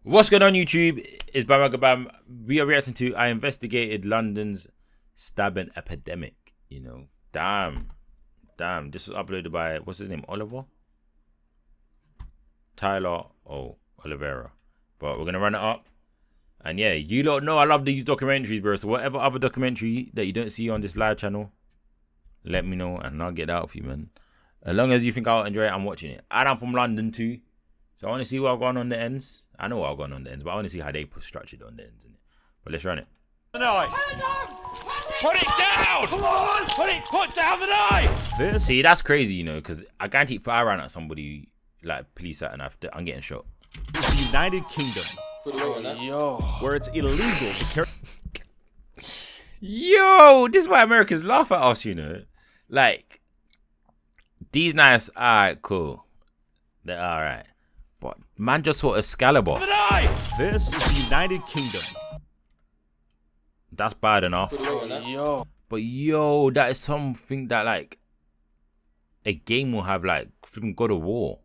What's going on, YouTube? It's Bandwagonbam. We are reacting to I investigated London's stabbing epidemic. You know, damn. This was uploaded by, what's his name? Oliver? Tyler. Oh, Oliveira. But we're gonna run it up. And yeah, you lot know I love these documentaries, bro. So whatever other documentary that you don't see on this live channel, let me know and I'll get that out for you, man. As long as you think I'll enjoy it, I'm watching it. And I'm from London too. So I want to see what's going on the ends. I know what's going on the ends, but I want to see how they put structured on the ends. But let's run it. The knife. Put it down! Come on! Put down the knife! See, that's crazy, you know, because I guarantee if I ran at somebody, like police at a knife, I'm getting shot. It's the United Kingdom, where it's illegal to carry. Yo, this is why Americans laugh at us, you know. Like, these knives, alright, cool. They're alright. But man just saw Excalibur. This is the United Kingdom. That's bad enough. But yo, that is something that like a game will have, like freaking God of War.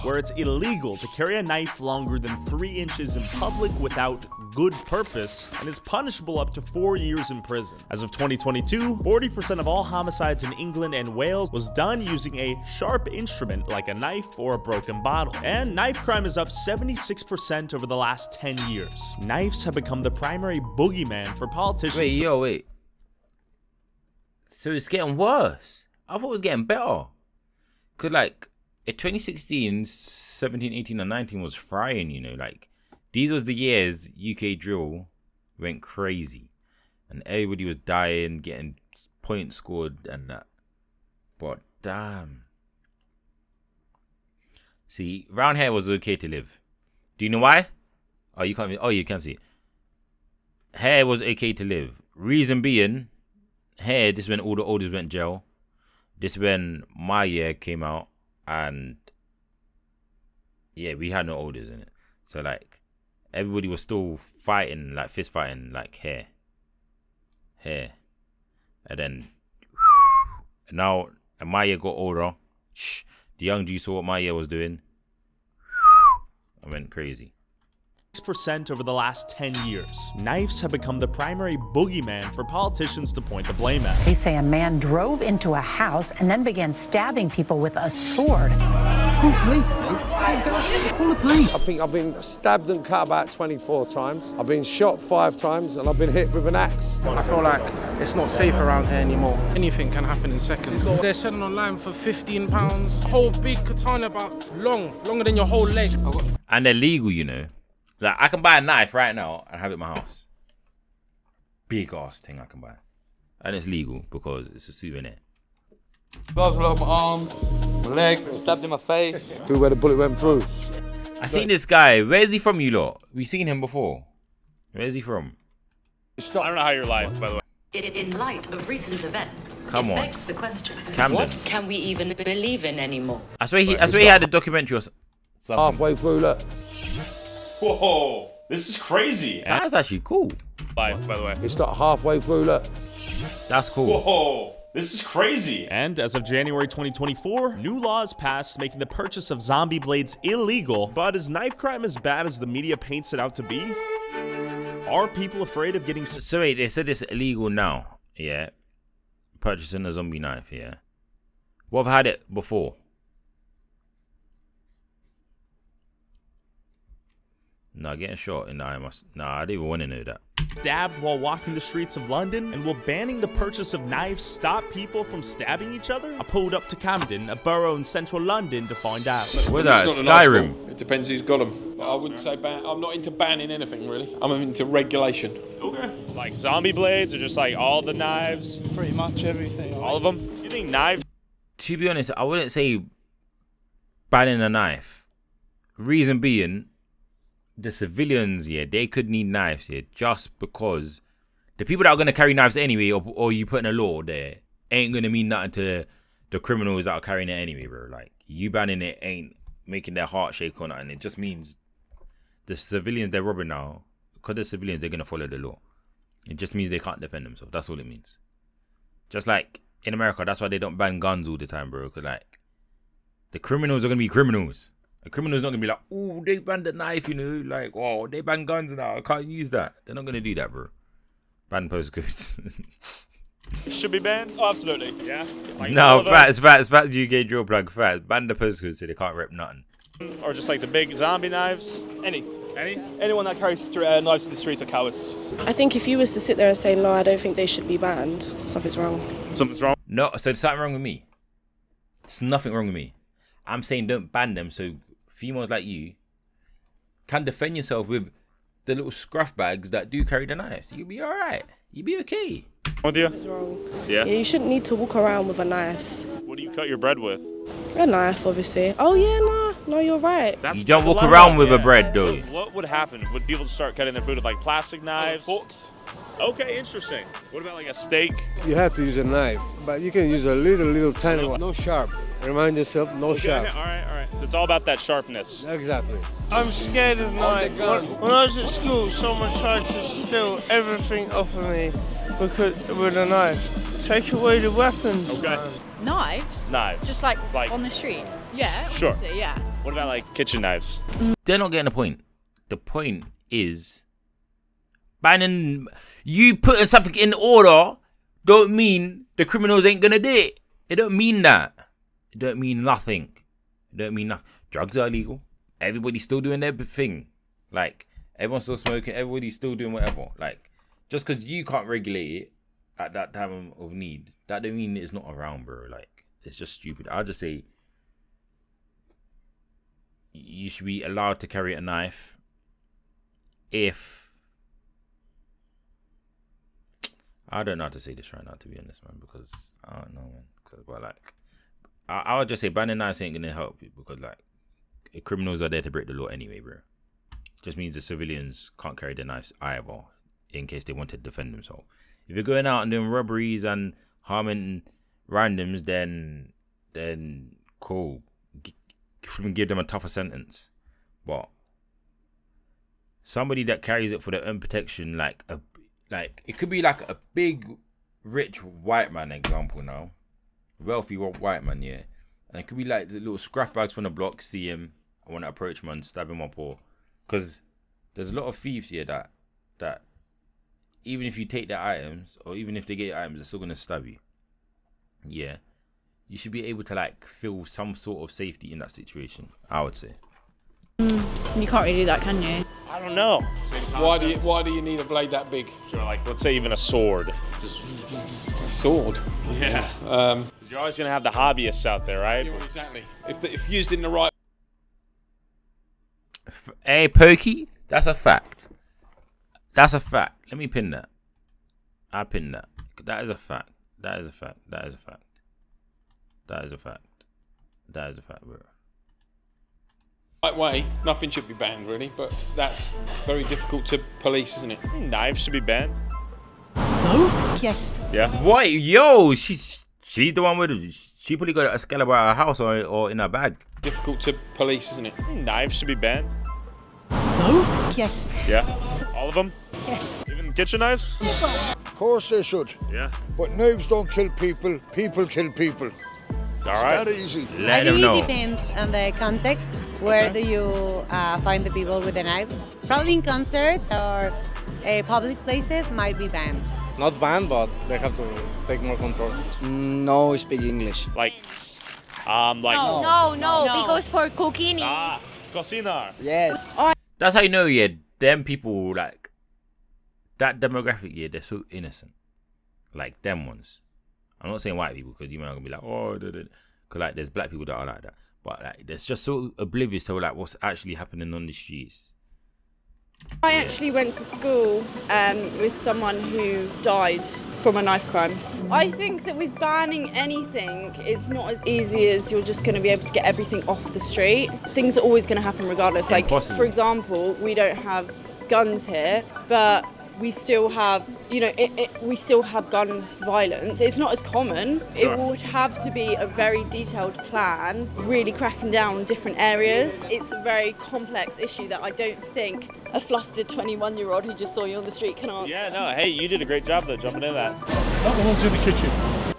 Where it's illegal to carry a knife longer than 3 inches in public without good purpose and is punishable up to 4 years in prison. As of 2022, 40% of all homicides in England and Wales was done using a sharp instrument like a knife or a broken bottle. And knife crime is up 76% over the last 10 years. Knives have become the primary boogeyman for politicians. Wait. So it's getting worse. I thought it was getting better. Cause like, in 2016, 17, 18, and 19 was frying, you know, like these was the years ukdrill went crazy and everybody was dying, getting points scored and that. But damn. See, round here was okay to live. Do you know why? Oh, you can't. Oh, you can see. Here was okay to live. Reason being, here this when all the oldest went jail. This when my year came out. And yeah, we had no orders in it, so like everybody was still fighting, like fist fighting, like here, and then now Maya got older. The young G saw what Maya was doing. I went crazy. 6% over the last 10 years. Knives have become the primary boogeyman for politicians to point the blame at. They say a man drove into a house and then began stabbing people with a sword. Call the police. I think I've been stabbed and cut about 24 times. I've been shot 5 times and I've been hit with an axe. I feel like it's not safe around here anymore. Anything can happen in seconds. They're selling online for £15. Whole big katana about longer than your whole leg. And they're legal, you know. Like, I can buy a knife right now and have it in my house. Big ass thing I can buy. And it's legal because it's a souvenir. Gloves all over my arm, my leg, stabbed in my face. Through where the bullet went through. I seen this guy. Where is he from, you lot? We've seen him before. Where is he from? I don't know how you're live, by the way. In light of recent events, Come on. begs the question, Camden. what can we even believe in anymore? I swear he had a documentary or something. Halfway through, look. Whoa, this is crazy. That's actually cool. Live, by the way. It's not halfway through, look. That's cool. Whoa, this is crazy. And as of January 2024, new laws passed making the purchase of zombie blades illegal. But is knife crime as bad as the media paints it out to be? Are people afraid of getting... So wait, they said it's illegal now, yeah? Purchasing a zombie knife, yeah? What have had it before? No, getting shot in the eye must... Nah, I didn't even want to know that. Stabbed while walking the streets of London? And will banning the purchase of knives stop people from stabbing each other? I pulled up to Camden, a borough in central London, to find out. Where's that? Skyrim? It depends who's got them. But I wouldn't say I'm not into banning anything, really. I'm into regulation. Okay. Like zombie blades or just like all the knives? Pretty much everything. All of them? You think knives? To be honest, I wouldn't say banning a knife. Reason being... the civilians, yeah, they could need knives, yeah, just because the people that are going to carry knives anyway, or you putting a law there, ain't going to mean nothing to the criminals that are carrying it anyway, bro. Like, you banning it ain't making their heart shake or nothing. It just means the civilians they're robbing now, because they're civilians, they're going to follow the law. It just means they can't defend themselves. That's all it means. Just like in America, that's why they don't ban guns all the time, bro, because, like, the criminals are going to be criminals. A criminal's not gonna be like, oh, they banned the knife, you know, like, oh, they banned guns now, I can't use that. They're not gonna do that, bro. Ban postcodes. Should be banned? Oh, absolutely. Yeah. Like No, facts, UK drill plug, facts. Ban the postcodes so they can't rep nothing. Or just like the big zombie knives. Anyone that carries knives in the streets are cowards. I think if you was to sit there and say, no, I don't think they should be banned, something's wrong. Something's wrong? No, so there's something wrong with me. There's nothing wrong with me. I'm saying don't ban them so females like you can defend yourself with the little scruff bags that do carry the knives. You'll be alright. You'll be okay. With you? Something's wrong. Yeah. You shouldn't need to walk around with a knife. What do you cut your bread with? A knife, obviously. Oh, yeah, no, you're right. You don't walk around with a bread, though. What would happen? Would people start cutting their food with like plastic knives? Forks? Okay, interesting. What about like a steak? You have to use a knife, but you can use a little tiny one. No sharp. Remind yourself, no sharp. Okay, all right. So it's all about that sharpness. Exactly. I'm scared of night. When I was at school, someone tried to steal everything off of me with a knife. Take away the weapons. Okay. Man. Knives? Knives. Just like on the street? Yeah. Sure. Obviously, yeah. What about like kitchen knives? They're not getting the point. The point is banning. You putting something in order don't mean the criminals ain't gonna do it. It don't mean that. It don't mean nothing. It don't mean nothing. Drugs are illegal. Everybody's still doing their thing. Like, everyone's still smoking. Everybody's still doing whatever. Like, just because you can't regulate it at that time of need, that don't mean it's not around, bro. Like, it's just stupid. I'll just say you should be allowed to carry a knife if... I don't know how to say this right now, to be honest, man, because I don't know, man. But like, I would just say banning knives ain't gonna help you because like, criminals are there to break the law anyway, bro. It just means the civilians can't carry their knives either, in case they want to defend themselves. If you're going out and doing robberies and harming randoms, then cool, give them a tougher sentence. But somebody that carries it for their own protection, like it could be like a big, rich white man example now, wealthy white man, yeah, and it could be like the little scrap bags from the block. See him, I want to approach him and stab him up, or because there's a lot of thieves here that even if you take their items, or even if they get your items, they're still gonna stab you. Yeah, you should be able to like feel some sort of safety in that situation, I would say. You can't really do that, can you? I don't know. Why do you need a blade that big? Sure, like let's say even a sword. Just a sword. Yeah. You're always gonna have the hobbyists out there, right? Yeah, exactly. If used in the right. Hey, Pokey, that's a fact. That's a fact. Let me pin that. I pin that. That is a fact. That is a fact. That is a fact. That is a fact. That is a fact, bro. Right way, nothing should be banned really, but that's very difficult to police, isn't it? Knives should be banned. No? Yes. Yeah. What? Yo, she's the one with she probably got a Excalibur at her house or in her bag. Difficult to police, isn't it? Knives should be banned. No? Yes. Yeah. All of them? Yes. Even kitchen knives? Of course they should. Yeah. But knives don't kill people. People kill people. All it's right. that easy. Let them know. It depends on the context. Where do you find the people with the knives? Probably in concerts or public places might be banned. Not banned, but they have to take more control. No, speak English. Like, No, because for cooking is... Cocinar. Yes. That's how you know, yeah, them people, like, that demographic, yeah, they're so innocent. Like, them ones. I'm not saying white people, because you might gonna be like, oh, because, like, there's black people that are like that. But, like, they're just so oblivious to, like, what's actually happening on the streets. I actually went to school with someone who died from a knife crime. I think that with banning anything, it's not as easy as you're just going to be able to get everything off the street. Things are always going to happen regardless. Like, for example, we don't have guns here, but we still have, you know, we still have gun violence. It's not as common. Sure. It would have to be a very detailed plan, really cracking down on different areas. It's a very complex issue that I don't think a flustered 21-year-old who just saw you on the street can answer. Yeah, no, hey, you did a great job though, jumping into that. Not the ones in the kitchen.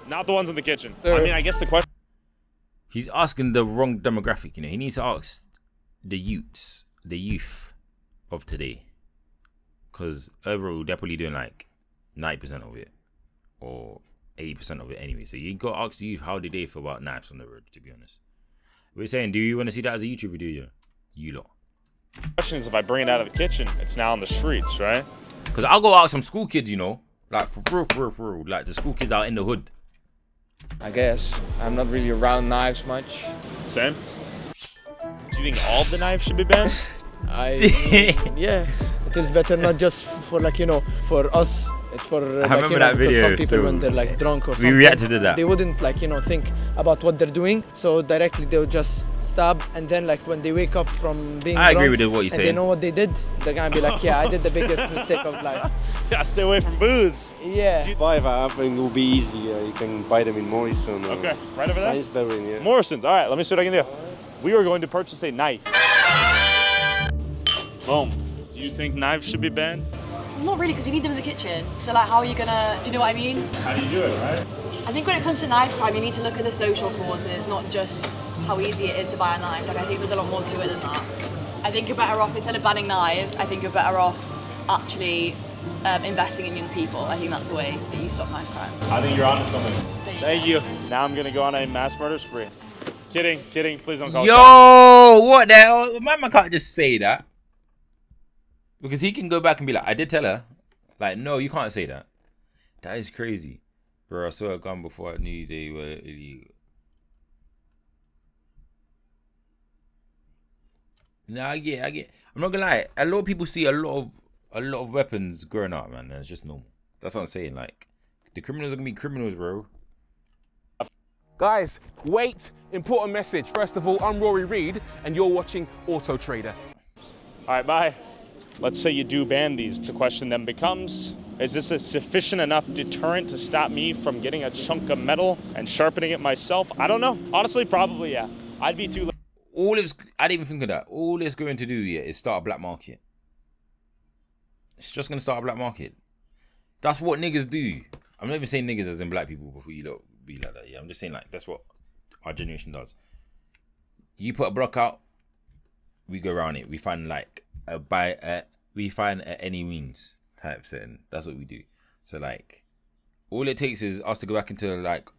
Not the ones in the kitchen. I mean, I guess the question... He's asking the wrong demographic, you know. He needs to ask the youth of today, because overall they're probably doing like 90% of it or 80% of it anyway. So you got to ask the youth, how did they feel about knives on the road? To be honest, we're saying, do you want to see that as a YouTube video? You lot. The question is, if I bring it out of the kitchen, it's now on the streets, right? Because I'll go ask some school kids, you know, like for real, like the school kids out in the hood. I guess I'm not really around knives much. Same. Do you think all the knives should be banned? Yeah, it is better not just for, like, you know, for us. It's for I like, remember you know, that because video. some people when they're like drunk or something, we reacted to that. They wouldn't, like, you know, think about what they're doing, so directly they would just stab, and then like when they wake up from being I drunk agree with what you're and saying. they know what they did, they're gonna be like, yeah, I did the biggest mistake of life. Yeah, stay away from booze. Yeah. Buy that up and it will be easy. You can buy them in Morrison. Okay, right over there? Sainsbury, yeah. Morrison's. All right, let me see what I can do. We are going to purchase a knife. Boom. Do you think knives should be banned? Not really, because you need them in the kitchen. So like, how are you gonna, do you know what I mean? How do you do it, right? I think when it comes to knife crime, you need to look at the social causes, not just how easy it is to buy a knife. Like, I think there's a lot more to it than that. I think you're better off, instead of banning knives, I think you're better off actually investing in young people. I think that's the way that you stop knife crime. I think you're onto something. Thank you. Now I'm gonna go on a mass murder spree. Kidding, please don't call me. Yo, what the hell? Man can't just say that. Because he can go back and be like, I did tell her. Like, no, you can't say that. That is crazy. Bro, I saw a gun before I knew they were illegal. Nah, I get. I'm not gonna lie. A lot of people see a lot of weapons growing up, man. And it's just normal. That's what I'm saying. Like, the criminals are gonna be criminals, bro. Guys, wait. Important message. First of all, I'm Rory Reid, and you're watching Auto Trader. All right, bye. Let's say you do ban these. The question then becomes, is this a sufficient enough deterrent to stop me from getting a chunk of metal and sharpening it myself? I don't know. Honestly, probably, yeah. I'd be too late. I didn't even think of that. All it's going to do is start a black market. It's just going to start a black market. That's what niggas do. I'm not even saying niggas as in black people before you look be like that. Yeah, I'm just saying, like, that's what our generation does. You put a block out, we go around it. We find like we find at any means type setting. That's what we do. So like, all it takes is us to go back into like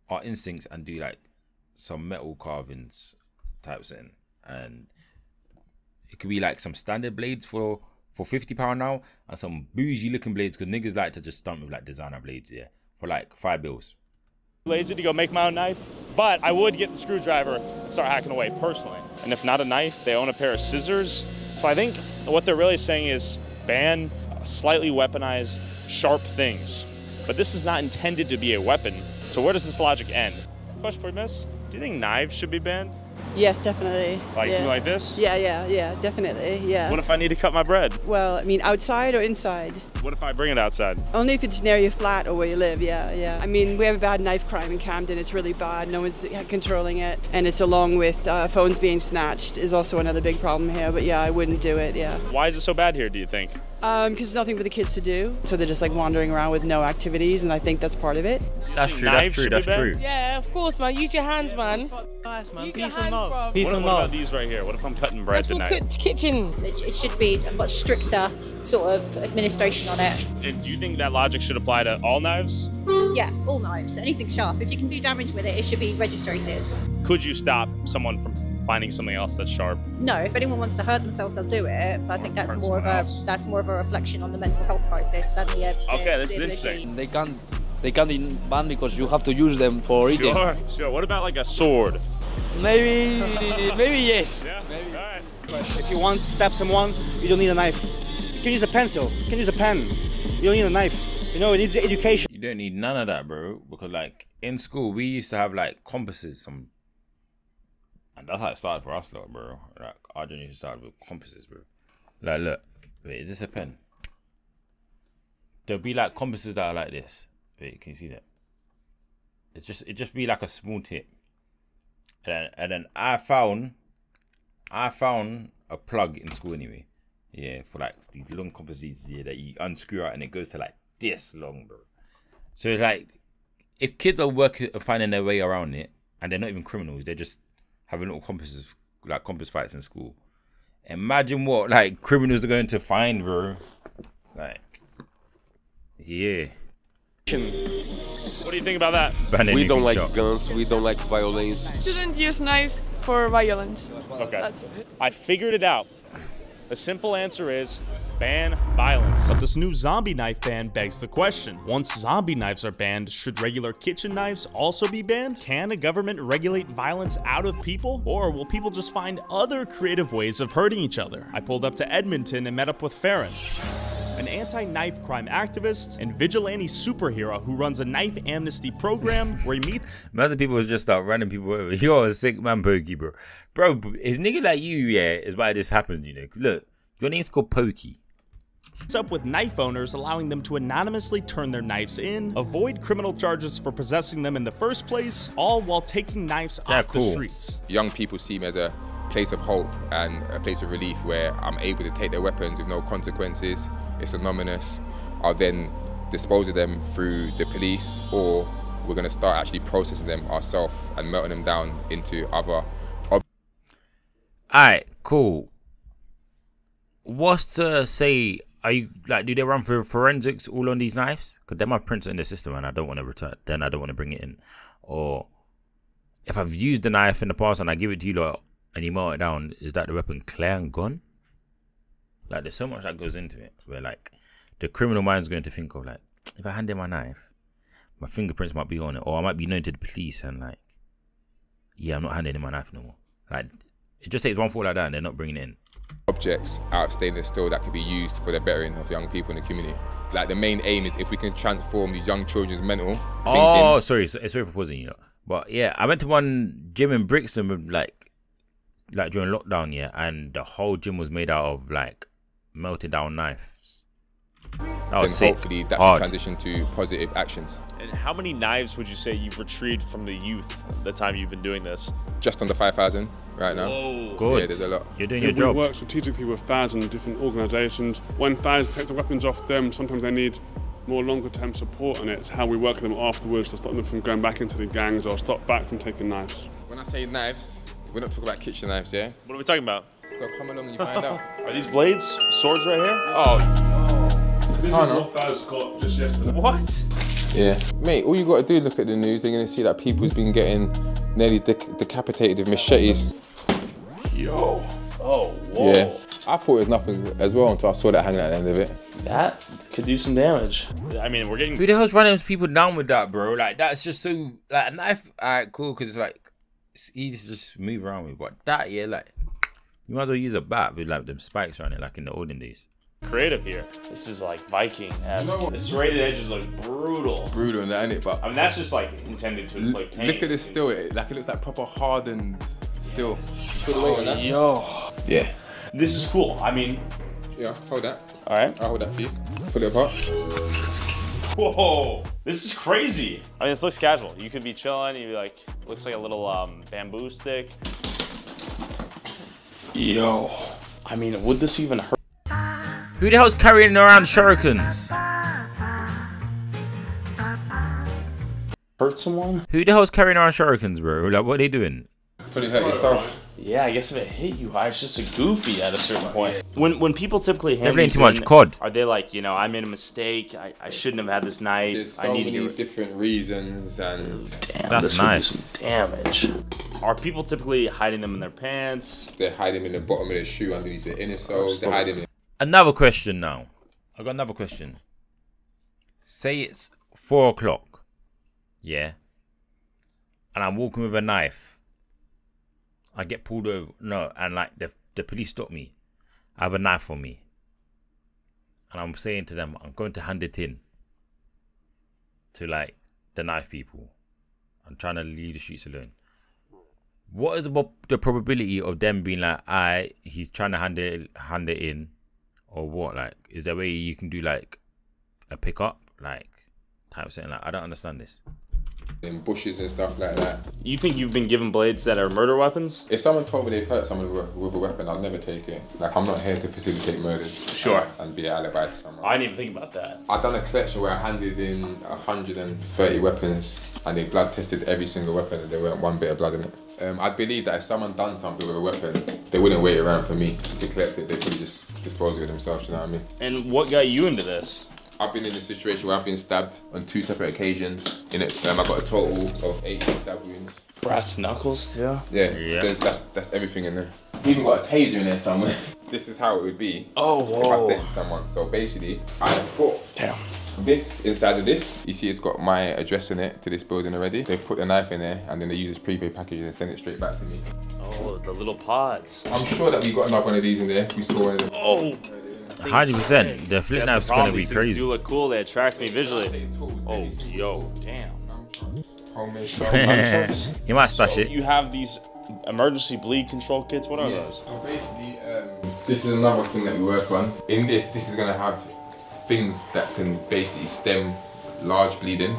our instincts and do like some metal carvings type setting, and it could be like some standard blades for £50 now, and some bougie looking blades, because niggas like to just stump with like designer blades, yeah, for like £5. Lazy to go make my own knife, but I would get the screwdriver and start hacking away personally. And if not a knife, they own a pair of scissors. So I think what they're really saying is ban slightly weaponized, sharp things. But this is not intended to be a weapon. So where does this logic end? Question for you, miss. Do you think knives should be banned? Yes, definitely. Like yeah. something like this? Yeah, definitely, yeah. What if I need to cut my bread? Well, I mean, outside or inside? What if I bring it outside? Only if it's near your flat or where you live, yeah. I mean, we have a bad knife crime in Camden. It's really bad. No one's controlling it. And it's along with phones being snatched is also another big problem here. But yeah, I wouldn't do it, yeah. Why is it so bad here, do you think? Because there's nothing for the kids to do. So they're just like wandering around with no activities, and I think that's part of it. That's true. Yeah, of course, man. Use your hands, man. Nice, man. Peace and love. What about these right here? What if I'm cutting bread tonight? Kitchen. It should be a much stricter sort of administration on it. And do you think that logic should apply to all knives? Yeah, all knives, anything sharp. If you can do damage with it, it should be registered. Could you stop someone from finding something else that's sharp? No, if anyone wants to hurt themselves, they'll do it. But I think that's more of a reflection on the mental health crisis than the okay, this is interesting. They can't be banned because you have to use them for eating. Sure. What about like a sword? Maybe yes. Yeah. Maybe. All right. If you want to stab someone, you don't need a knife. You can use a pencil. You can use a pen. You don't need a knife. You know, you need education. You don't need none of that, bro. Because like in school, we used to have like compasses, and that's how it started for us, lot, bro. Like our generation started with compasses, bro. Like, look, wait, is this a pen? There'll be like compasses that are like this. Wait, can you see that? It just be like a small tip. And then I found a plug in school anyway. Yeah, for like these long compasses, yeah, that you unscrew out and it goes to like this long, bro. So it's like, if kids are finding their way around it, and they're not even criminals, they're just having little compasses, like compass fights in school, Imagine what like criminals are going to find, bro. Like, yeah. What do you think about that? We don't like guns. We don't like violence. Shouldn't use knives for violence. Okay. That's it. I figured it out. The simple answer is ban violence. But this new zombie knife ban begs the question. Once zombie knives are banned, should regular kitchen knives also be banned? Can a government regulate violence out of people? Or will people just find other creative ways of hurting each other? I pulled up to Edmonton and met up with Farron, an anti-knife crime activist and vigilante superhero who runs a knife amnesty program where he meets... Imagine people would just start running people over. You're a sick man, Pokey, bro. Bro, it's nigga like you, yeah, is why this happens, you know. Look, your name's called Pokey. What's up with knife owners, allowing them to anonymously turn their knives in, avoid criminal charges for possessing them in the first place, all while taking knives off the streets. Young people see me as a place of hope and a place of relief where I'm able to take their weapons with no consequences. It's anonymous. I'll then dispose of them through the police, or we're going to start actually processing them ourselves and melting them down into other objects. Alright, cool. What's to say? Are you like, do they run for forensics all on these knives? Because they're my printer in the system and I don't want to return, then I don't want to bring it in. Or if I've used the knife in the past and I give it to you lot and you melt it down, is that the weapon clear and gone? Like, there's so much that goes into it where like the criminal mind's going to think of like, if I hand in my knife, my fingerprints might be on it, or I might be known to the police and like, yeah, I'm not handing in my knife no more. Like, it just takes one thought like that and they're not bringing it in. Objects out of stainless steel that could be used for the bettering of young people in the community. Like, the main aim is if we can transform these young children's mental thinking. Sorry for pausing you, but yeah, I went to one gym in Brixon with like during lockdown, yeah, and the whole gym was made out of like melted down knives. That was sick. Hopefully that should transition to positive actions. And how many knives would you say you've retrieved from the youth the time you've been doing this? Just under 5,000 right now. Whoa. Good. Yeah, there's a lot. You're doing your job. We work strategically with FAQs and different organisations. When FAQs take the weapons off them, sometimes they need more longer term support, and it's how we work with them afterwards to stop them from going back into the gangs or stop back from taking knives. When I say knives, we're not talking about kitchen knives, yeah? What are we talking about? So come along and you find out. Are these blades? Swords right here? Oh. This is what FAQs got just yesterday. What? Yeah. Mate, all you got to do is look at the news, they're going to see that people's been getting nearly decapitated with machetes. Yo. Oh, whoa. Yeah. I thought it was nothing as well until I saw that hanging at the end of it. That could do some damage. I mean, we're getting... Who the hell's running people down with that, bro? Like, that's just so... Like, a knife, alright, cool, because it's like, it's easy to just move around with. But that, yeah, like, you might as well use a bat with like them spikes around it, like in the olden days. Creative here. This is like Viking-esque. The serrated edges look brutal. Brutal, isn't it? But I mean, that's just like intended to inflict pain. Look at this steel. It looks like proper hardened steel. Yo. Yeah. This is cool. I mean... Yeah, hold that. All right. I'll hold that for you. Pull it apart. Whoa. This is crazy. I mean, this looks casual. You could be chilling. You'd be like, looks like a little bamboo stick. Yo. I mean, would this even hurt? Who the hell's carrying around shurikens? Hurt someone? Who the hell's carrying around shurikens, bro? Like, what are they doing? Probably hurt yourself. Yeah, I guess if it hit you, it's just a goofy at a certain point. When people typically hand they're playing these too much in, COD. Are they like, you know, I made a mistake, I shouldn't have had this knife. There's so many different reasons, and damn, that's this nice. Would do some damage. Are people typically hiding them in their pants? They're hiding them in the bottom of their shoe underneath the inner soles. They're hiding them. Another question now. I got another question. Say it's 4 o'clock, yeah, and I'm walking with a knife. I get pulled over, and like the police stop me. I have a knife on me, and I'm saying to them, I'm going to hand it in to like the knife people. I'm trying to leave the streets alone. What is the probability of them being like, he's trying to hand it in, or what? Like, is there a way you can do like a pickup, like type of thing? Like, I don't understand this. In bushes and stuff like that. You think you've been given blades that are murder weapons? If someone told me they've hurt someone with a weapon, I'd never take it. Like, I'm not here to facilitate murders. Sure. And be an alibi to someone. I didn't even think about that. I've done a collection where I handed in 130 weapons, and they blood tested every single weapon, and there weren't one bit of blood in it. I believe that if someone done something with a weapon, they wouldn't wait around for me to collect it. They could just dispose of it themselves, you know what I mean? And what got you into this? I've been in a situation where I've been stabbed on 2 separate occasions. In it, I got a total of 8 stab wounds. Brass knuckles, yeah. Yeah. That's everything in there. Even got a taser in there somewhere. This is how it would be. Oh, whoa. If I sent someone. So basically, I put this inside of this. You see, it's got my address in it to this building already. They put the knife in there and then they use this prepaid package and send it straight back to me. Oh, the little pods. I'm sure that we got another one of these in there. We saw one of them. Oh. 100%. The flip knife's gonna be crazy. You look cool. They attract me visually. Oh, yo, damn. You might stash it. You have these emergency bleed control kits. What are those? So basically, this is another thing that we work on. In this is gonna have things that can basically stem large bleeding.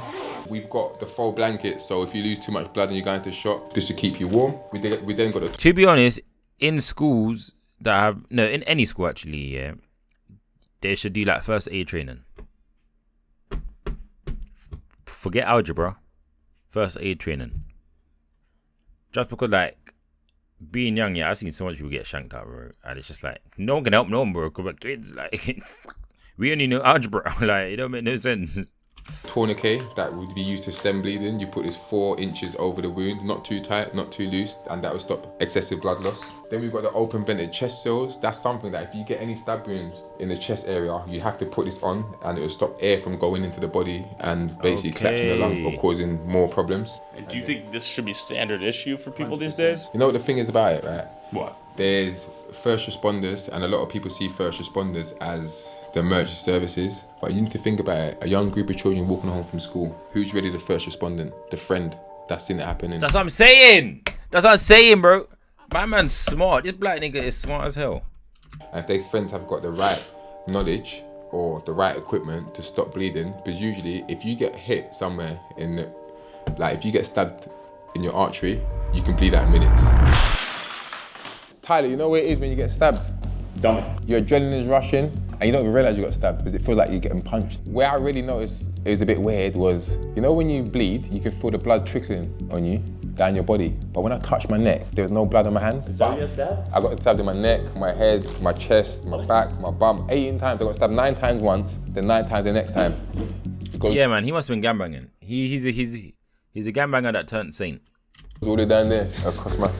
We've got the full blanket, so if you lose too much blood and you're going to shock, this will keep you warm. We then got the. To be honest, in schools that have in any school actually, yeah, they should do like first aid training. Forget algebra, first aid training. Just because like being young, yeah, I've seen so much people get shanked out, bro, and it's just like no one can help no one, bro. Because kids like we only know algebra, like it don't make no sense. Tourniquet that would be used to stem bleeding. You put this 4 inches over the wound, not too tight, not too loose, and that will stop excessive blood loss. Then we've got the open vented chest seals. That's something that if you get any stab wounds in the chest area, you have to put this on and it will stop air from going into the body and basically collapsing the lung or causing more problems. And do you think this should be standard issue for people these days? You know what the thing is about it, right? What? There's first responders, and a lot of people see first responders as the emergency services, but you need to think about it. A young group of children walking home from school. Who's really the first respondent? The friend that's seen it happening. That's what I'm saying. That's what I'm saying, bro. My man's smart. This black nigga is smart as hell. And if their friends have got the right knowledge or the right equipment to stop bleeding, because usually if you get hit somewhere in the, like if you get stabbed in your artery, you can bleed out in minutes. Tyler, you know what it is when you get stabbed? Tell me. Your adrenaline is rushing and you don't even realise you got stabbed because it feels like you're getting punched. Where I really noticed it was a bit weird was, you know when you bleed, you can feel the blood trickling on you, down your body. But when I touched my neck, there was no blood on my hand. Is that how you got stabbed? I got stabbed in my neck, my head, my chest, my back, my bum. 18 times. I got stabbed 9 times once, then 9 times the next time. Yeah, man, he must have been gambanging. He's a gambbanger that turned saint. All the way down there, across my...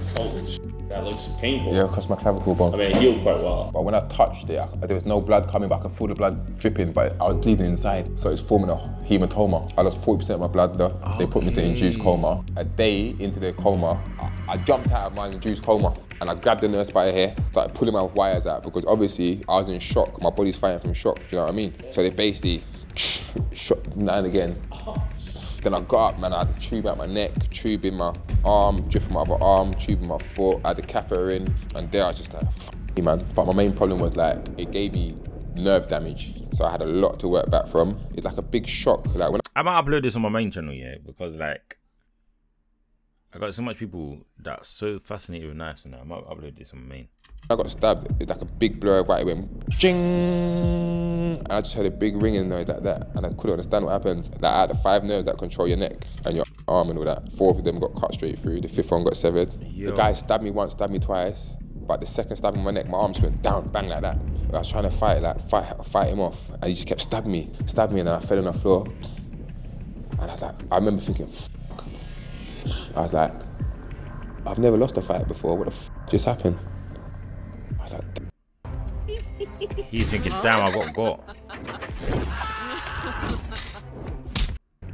That looks painful. Yeah, across my clavicle bone. I mean, it healed quite well. But when I touched it, there was no blood coming, but I could feel the blood dripping, but I was bleeding inside. So it's forming a hematoma. I lost 40% of my blood though. Okay. They put me to induced coma. A day into the coma, I jumped out of my induced coma and I grabbed the nurse by the hair, started pulling my wires out because obviously I was in shock. My body's fighting from shock, do you know what I mean? So they basically shot now and again. Then I got up, man, I had a tube out my neck, tube in my arm, drip in my other arm, tube in my foot, I had a catheter in, and there I was just like, f*** man. But my main problem was like, it gave me nerve damage. So I had a lot to work back from. It's like a big shock. Like when I might upload this on my main channel, yeah, because like, I got so much people that are so fascinated with knives and that. I might upload this on my main. I got stabbed, it's like a big blur of white, it went ching, and I just heard a big ringing noise like that, and I couldn't understand what happened. Like out of the 5 nerves that control your neck and your arm and all that, 4 of them got cut straight through, the 5th one got severed. Yo. The guy stabbed me once, stabbed me twice, but the second stab in my neck, my arm just went down, bang like that. I was trying to fight him off, and he just kept stabbing me, and I fell on the floor. And I was like, I remember thinking, f***. I was like, I've never lost a fight before, what the f*** just happened? I was like, he's thinking, damn, I got.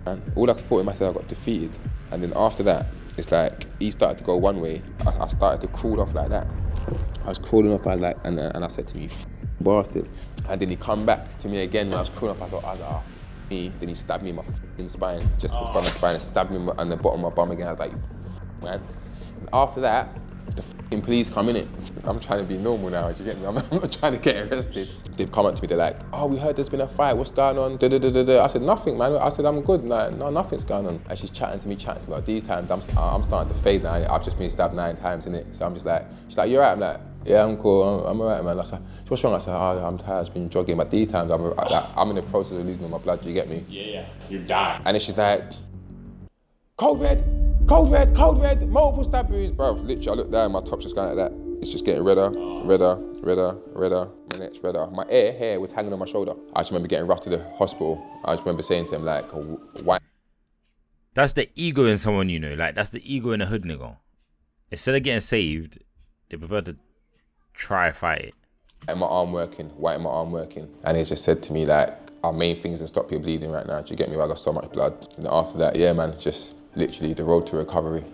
And all I thought in my head, I got defeated. And then after that, it's like, he started to go one way. I started to crawl off like that. I was crawling off, I was like, and I said to me, bastard. And then he come back to me again when I was crawling off, I thought, oh, me. Then he stabbed me in my spine, just on my spine, and stabbed me on the bottom of my bum again. I was like, man. And after that, the police come in it. I'm trying to be normal now, do you get me? I'm not trying to get arrested. They've come up to me, they're like, oh, we heard there's been a fight, what's going on? I said, nothing, man. I said, I'm good. No, nothing's going on. And she's chatting to me. But these times, I'm starting to fade now. I've just been stabbed 9 times in it. So I'm just like, she's like, you're right? I'm like, yeah, I'm cool, I'm all right, man. I said, what's wrong? I said, oh, I'm tired, I've been jogging. But these times, I'm in the process of losing all my blood, do you get me? Yeah, you're dying. And then she's like, code red, Cold red, multiple stab wounds, bro. Literally, I look down, my top's just going like that. It's just getting redder, redder, my neck's redder. My hair was hanging on my shoulder. I just remember getting rushed to the hospital. I just remember saying to him, like, why? That's the ego in someone, you know, like, that's the ego in a hood nigga. Instead of getting saved, they prefer to try fight it. And my arm working, why ain't my arm working? And he just said to me, like, our main thing is to stop your bleeding right now. Do you get me? I got so much blood. And after that, yeah, man, just literally the road to recovery.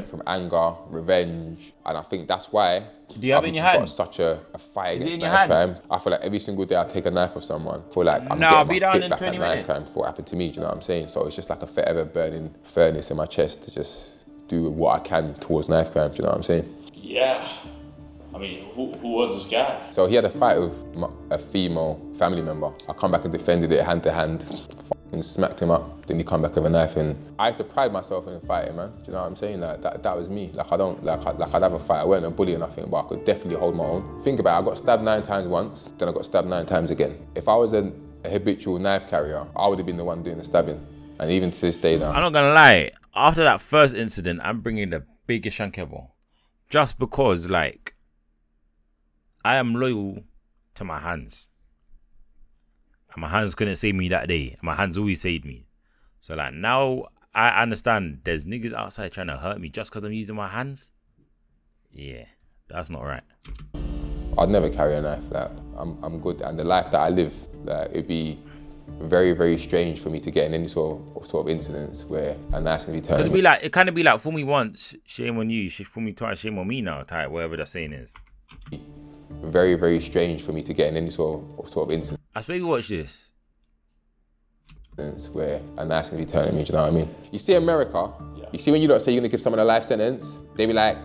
From anger, revenge, and I think that's why do you have I've in your got hand? such a fight Is it against in your knife hand? crime. I feel like every single day I take a knife off someone. I feel like I'm Nah, getting be my down bit in back 20 at knife minutes. crime for what happened to me. Do you know what I'm saying? So it's just like a forever burning furnace in my chest to just do what I can towards knife crime. Do you know what I'm saying? Yeah. I mean, who was this guy? So he had a fight with a female family member. I come back and defended it hand to hand. And smacked him up, then he come back with a knife, and I used to pride myself in fighting, man. Do you know what I'm saying? Like that was me. Like I'd have a fight. I wasn't a bully or nothing, but I could definitely hold my own. Think about it, I got stabbed 9 times once, then I got stabbed 9 times again. If I was a habitual knife carrier, I would have been the one doing the stabbing. And even to this day now. I'm not gonna lie, after that first incident, I'm bringing the biggest shank ever. Just because, like, I am loyal to my hands. And my hands couldn't save me that day. My hands always saved me. So like now I understand there's niggas outside trying to hurt me just because I'm using my hands. Yeah, that's not right. I'd never carry a knife. Like, I'm good. And the life that I live, like, it'd be very, very strange for me to get in any sort of incidents where a knife's gonna be turned. It kind of be like, fool me once, shame on you. Fool me twice, shame on me now. Type, whatever that saying is. Very, very strange for me to get in any sort of incident. I suppose you watch this. Where a knife's gonna be turned at me, do you know what I mean? You see America, you see when you lot say you're gonna give someone a life sentence, they be like,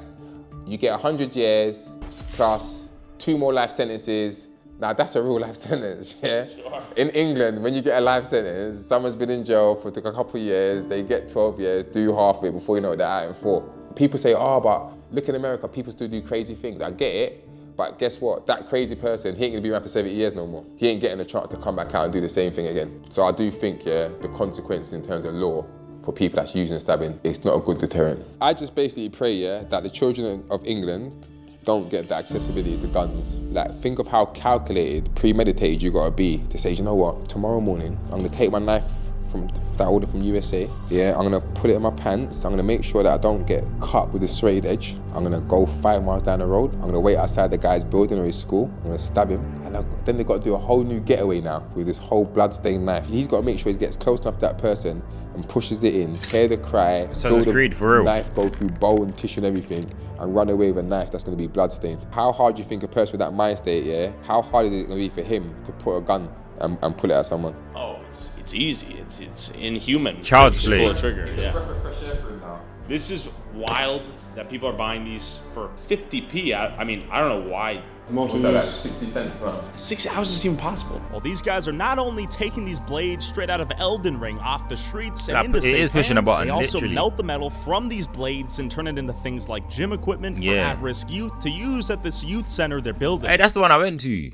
you get 100 years plus 2 more life sentences. Now that's a real life sentence, yeah? Sure. In England, when you get a life sentence, someone's been in jail for a couple of years, they get 12 years, do half of it before you know it, they're out in 4. People say, oh, but look in America, people still do crazy things. I get it. But guess what? That crazy person, he ain't gonna be around for 70 years no more. He ain't getting a chance to come back out and do the same thing again. So I do think, yeah, the consequences in terms of law for people that's using stabbing, it's not a good deterrent. I just basically pray, yeah, that the children of England don't get the accessibility to guns. Like, think of how calculated, premeditated you gotta be to say, you know what, tomorrow morning, I'm gonna take my knife from that order from USA. Yeah, I'm gonna put it in my pants. I'm gonna make sure that I don't get cut with a serrated edge. I'm gonna go 5 miles down the road. I'm gonna wait outside the guy's building or his school. I'm gonna stab him. And then they've got to do a whole new getaway now with this whole blood-stained knife. He's got to make sure he gets close enough to that person and pushes it in, hear the cry, Assassin's Creed for real. Knife go through bone, tissue and everything, and run away with a knife that's gonna be blood-stained. How hard do you think a person with that mind state, yeah, how hard is it gonna be for him to put a gun and pull it at someone? Oh, it's easy. It's inhuman. Child's to pull play. a trigger. It's a breath of fresh air for him now. This is wild that people are buying these for 50p. I mean, I don't know why. What's that, like 60 cents? 6 hours is even possible. Well, these guys are not only taking these blades straight out of Elden Ring off the streets and into it is pushing a button, they also literally. melt the metal from these blades and turn it into things like gym equipment for at-risk youth to use at this youth center they're building. Hey, that's the one I went to.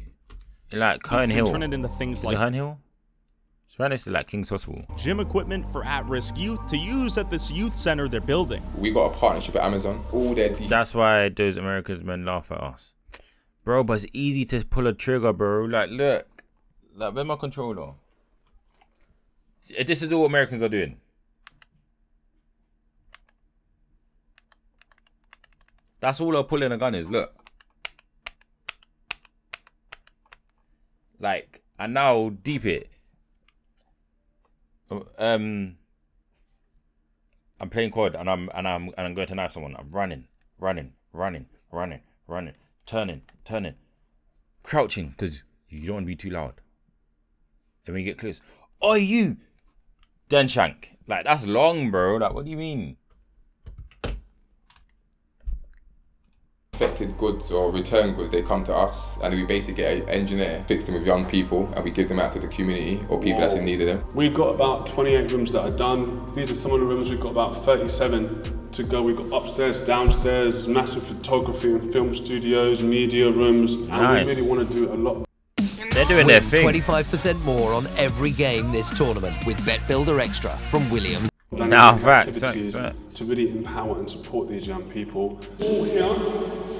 In like Herne Hill. Turn it into things is like it Herne Hill? It's right next to like King's Hospital. Gym equipment for at-risk youth to use at this youth center they're building. We got a partnership with Amazon. All their That's why those American men laugh at us. Bro, but it's easy to pull a trigger, bro. Like, look. Like, where's my controller? This is all Americans are doing. That's all pulling a gun is, look. Like, and now deep it. I'm playing COD and I'm going to knife someone. I'm running, turning, crouching because you don't want to be too loud. And when you get close, oh you, then shank. Like, that's long, bro. Like, what do you mean? Affected goods or return goods, they come to us and we basically get an engineer, fix them with young people, and we give them out to the community or people that's in need of them. We've got about 28 rooms that are done. These are some of the rooms. We've got about 37 to go. We've got upstairs, downstairs, massive photography and film studios, media rooms, and we really want to do a lot. They're doing their thing. 25% more on every game this tournament with Bet Builder Extra from William. Facts. To really empower and support these young people. All here,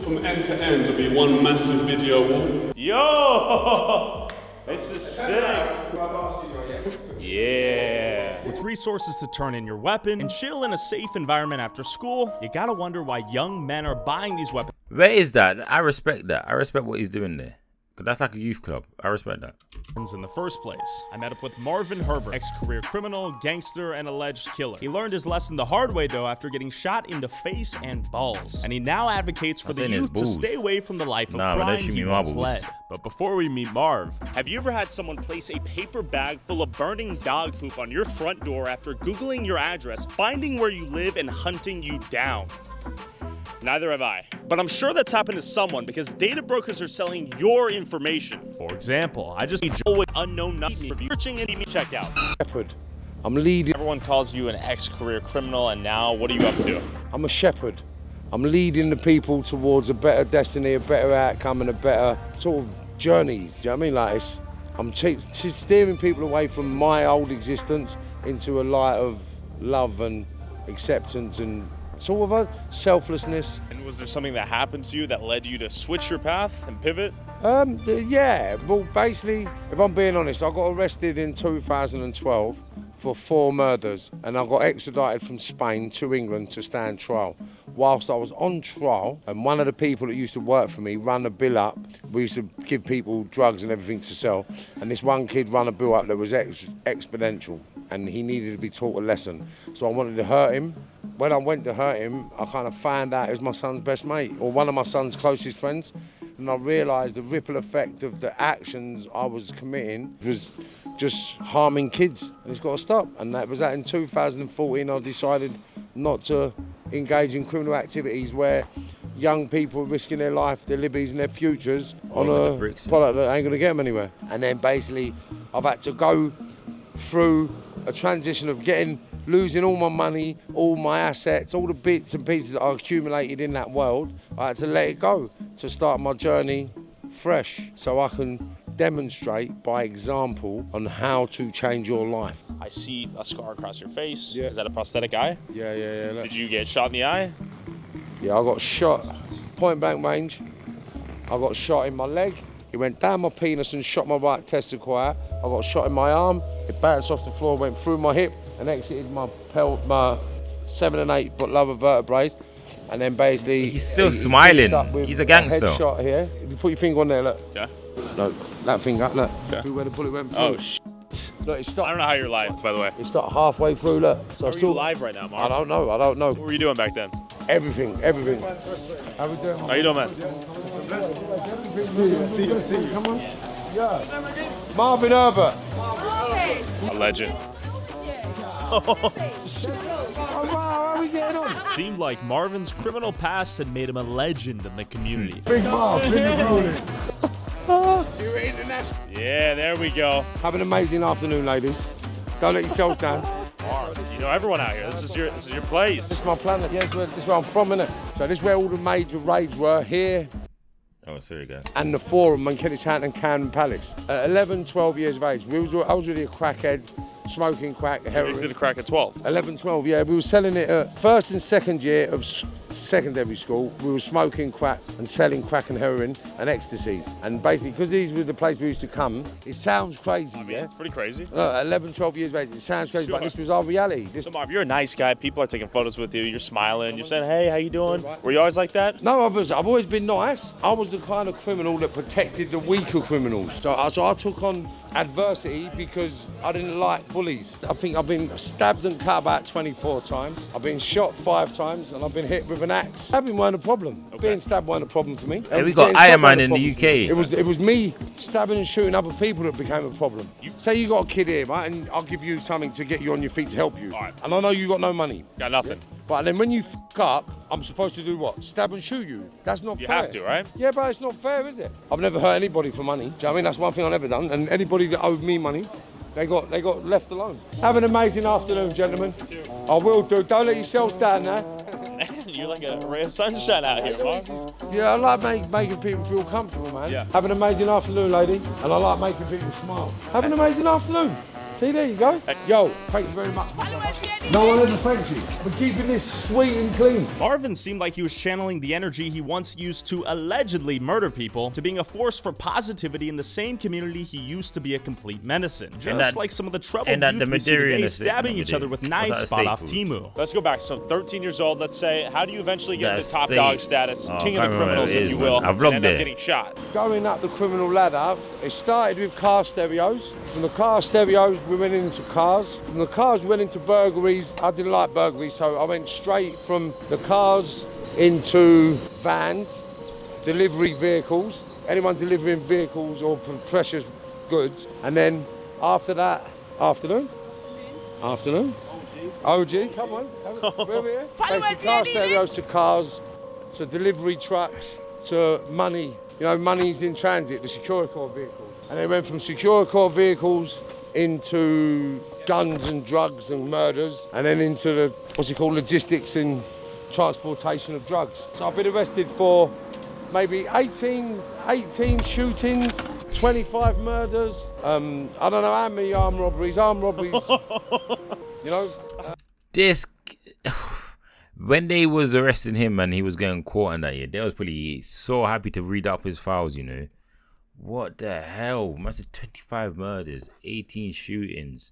from end to end, will be one massive video wall. Yo! This is sick. Yeah. With resources to turn in your weapon and chill in a safe environment after school, you gotta wonder why young men are buying these weapons. Where is that? I respect that. I respect what he's doing there. Cause that's like a youth club. I respect that. In the first place, I met up with Marvin Herbert, ex-career criminal, gangster, and alleged killer. He learned his lesson the hard way though after getting shot in the face and balls, and he now advocates for the youth to stay away from the life of crime he once led. But before we meet Marv, have you ever had someone place a paper bag full of burning dog poop on your front door after Googling your address, finding where you live, and hunting you down? Neither have I. But I'm sure that's happened to someone because data brokers are selling your information. For example, I just need Joe with unknown number searching and check out. Shepherd. I'm leading. Everyone calls you an ex-career criminal, and now what are you up to? I'm a shepherd. I'm leading the people towards a better destiny, a better outcome, and a better sort of journeys. Do you know what I mean? Like I'm steering people away from my old existence into a light of love and acceptance and sort of a selflessness. And was there something that happened to you that led you to switch your path and pivot? Yeah, well basically, if I'm being honest, I got arrested in 2012 for 4 murders and I got extradited from Spain to England to stand trial. Whilst I was on trial, and one of the people that used to work for me ran a bill up. We used to give people drugs and everything to sell, and this one kid ran a bill up that was exponential, and he needed to be taught a lesson. So I wanted to hurt him. When I went to hurt him, I kind of found out it was my son's best mate, or one of my son's closest friends, and I realised the ripple effect of the actions I was committing was just harming kids, and it's got to stop. And that was that in 2014 I decided not to engage in criminal activities where young people are risking their life, their liberties and their futures on a product that ain't going to get them anywhere. And then basically I've had to go through a transition of losing all my money, all my assets, all the bits and pieces that I accumulated in that world. I had to let it go to start my journey fresh, so I can demonstrate by example on how to change your life. I see a scar across your face. Yeah. Is that a prosthetic eye? Yeah. Look. Did you get shot in the eye? Yeah, I got shot point blank range. I got shot in my leg. It went down my penis and shot my right testicle out. I got shot in my arm. It bounced off the floor, went through my hip and exited my 7 and 8 lower vertebrae. And then basically he's still smiling. He's a gangster. Headshot here. If you put your finger on there, look. Yeah. Look, that finger, look. Yeah. Where the bullet went through. Oh shit. Look, it stopped. I don't know how you're live, by the way. It stopped halfway through, look. So Are you live right now, Mark? I don't know. What were you doing back then? Everything. How we doing? How you doing, man? See you. Come on. Yeah. Marvin Herbert. A legend. How are we getting on? It seemed like Marvin's criminal past had made him a legend in the community. Big Marv, in the building. Yeah, there we go. Have an amazing afternoon, ladies. Don't let yourselves down. You know everyone out here. This is your place. This is my planet. Yeah, this is where I'm from, innit? So this is where all the major raves were here. Oh, sorry, guys. And the Forum in Kennishampton, Camden Palace. At 11, 12 years of age, I was really a crackhead, smoking crack, heroin. You did a crack at 12? 11, 12, yeah. We were selling it at first and second year of secondary school. We were smoking crack and selling crack and heroin and ecstasies. And basically, because these were the place we used to come, it sounds crazy, yeah? It's pretty crazy. At 11, 12 years of age, it sounds crazy, but this was our reality. So, Marv, you're a nice guy. People are taking photos with you. You're smiling. You're saying, hey, how you doing? Were you always like that? No, I've always been nice. I was the kind of criminal that protected the weaker criminals. So I took on adversity because I didn't like bullies. I think I've been stabbed and cut about 24 times. I've been shot 5 times and I've been hit with an axe. Stabbing weren't a problem. Okay. Being stabbed weren't a problem for me. Hey, we got Iron Man in the UK. It was me stabbing and shooting other people that became a problem. Say you got a kid here, right, and I'll give you something to get you on your feet to help you. Right. And I know you got no money. Got nothing. Yeah? But then when you f up, I'm supposed to do what? Stab and shoot you. That's not fair. You have to, right? Yeah, but it's not fair, is it? I've never hurt anybody for money. Do you know what I mean? That's one thing I've never done. And anybody that owed me money, they got left alone. Have an amazing afternoon, gentlemen. I will do. Don't let yourselves down now. You're like a ray of sunshine out here, Mark. Yeah, I like making people feel comfortable, man. Yeah. Have an amazing afternoon, lady. And I like making people smile. Have an amazing afternoon. See, there you go. Yo, thank you very much. No one ever thanks you for keeping this sweet and clean. Marvin seemed like he was channeling the energy he once used to allegedly murder people to being a force for positivity in the same community he used to be a complete medicine. Just like some of the troubled youth we see today stabbing each other with knives spot off Temu. Let's go back. So 13 years old, let's say. How do you eventually get into top dog status? King of the criminals, if you will. I've logged and end up getting shot. Going up the criminal ladder, it started with car stereos. From the car stereos, we went into cars. From the cars, we went into burglaries. I didn't like burglaries, so I went straight from the cars into vans, delivery vehicles, anyone delivering vehicles or precious goods. And then after that, afternoon, OG, come on, where are we here? Basically car stereos to cars, to delivery trucks, to money. You know, money's in transit, the Security Corps vehicles. And they went from Security Corps vehicles into guns and drugs and murders, and then into the, what's it called, logistics and transportation of drugs. So I've been arrested for maybe 18 shootings, 25 murders, I don't know how many armed robberies, you know. This, when they was arresting him and he was getting caught and that, yeah, they was probably so happy to read up his files, you know. What the hell? Must have 25 murders, 18 shootings,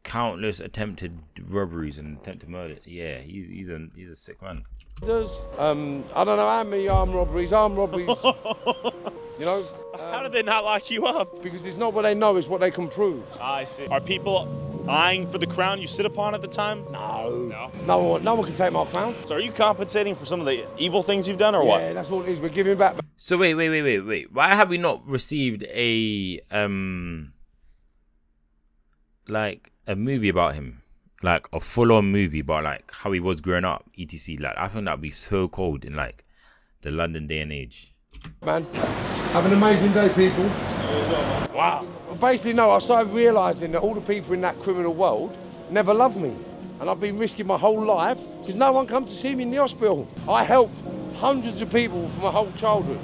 countless attempted robberies and attempted murder. Yeah, he's a sick man. I don't know how many armed robberies, you know. How did they not lock you up? Because it's not what they know, it's what they can prove. I see. Are people eyeing for the crown you sit upon at the time? No one can take my crown. So are you compensating for some of the evil things you've done, or what? Yeah, that's what it is. We're giving back. So wait. Why have we not received a like a movie about him? Like a full-on movie about like how he was growing up, etc. Like I think that'd be so cold in like the London day and age. Man, have an amazing day, people. Wow. Basically, no, I started realising that all the people in that criminal world never loved me. And I've been risking my whole life because no one comes to see me in the hospital. I helped hundreds of people from my whole childhood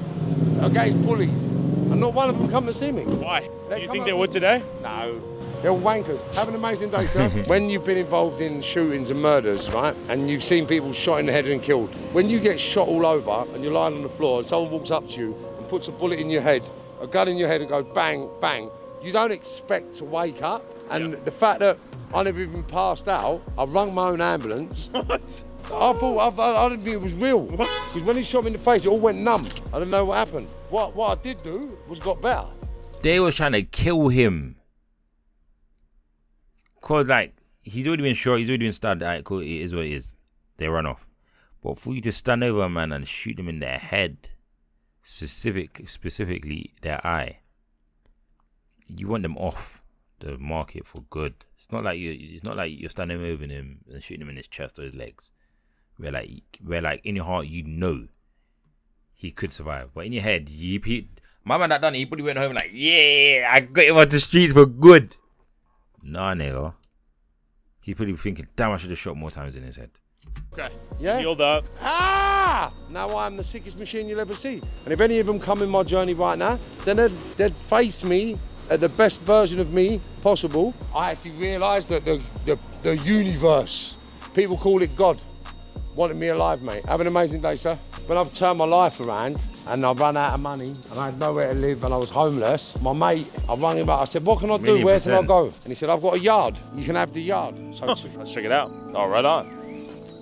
against bullies, and not one of them come to see me. Why? Do you think they would today? No. They're wankers. Have an amazing day, sir. When you've been involved in shootings and murders, right, and you've seen people shot in the head and killed, when you get shot all over and you're lying on the floor and someone walks up to you and puts a bullet in your head, a gun in your head and goes bang, bang, you don't expect to wake up. And the fact that I never even passed out, I rung my own ambulance. What? I didn't think it was real. What? Because when he shot me in the face, it all went numb. I didn't know what happened. What I did do was got better. They were trying to kill him. Cause like he's already been shot, he's already been stabbed. Alright, cool, it is what it is. They run off. But for you to stand over a man and shoot them in their head, specifically their eye, you want them off the market for good. It's not like you're standing over him and shooting him in his chest or his legs. Where like in your heart you know he could survive, but in your head, my man that done it, he probably went home like, yeah, I got him on the streets for good. Nah, nigga. He probably thinking, damn, I should have shot more times in his head. Okay. Yeah. Healed up. Ah! Now I'm the sickest machine you'll ever see. And if any of them come in my journey right now, then they'd face me at the best version of me possible. I actually realised that the universe, people call it God, wanted me alive, mate. Have an amazing day, sir. When I've turned my life around and I ran out of money and I had nowhere to live and I was homeless, my mate, I rang him up. I said, what can I do? Where can I go? And he said, I've got a yard. You can have the yard. So let's check it out. Oh, right on.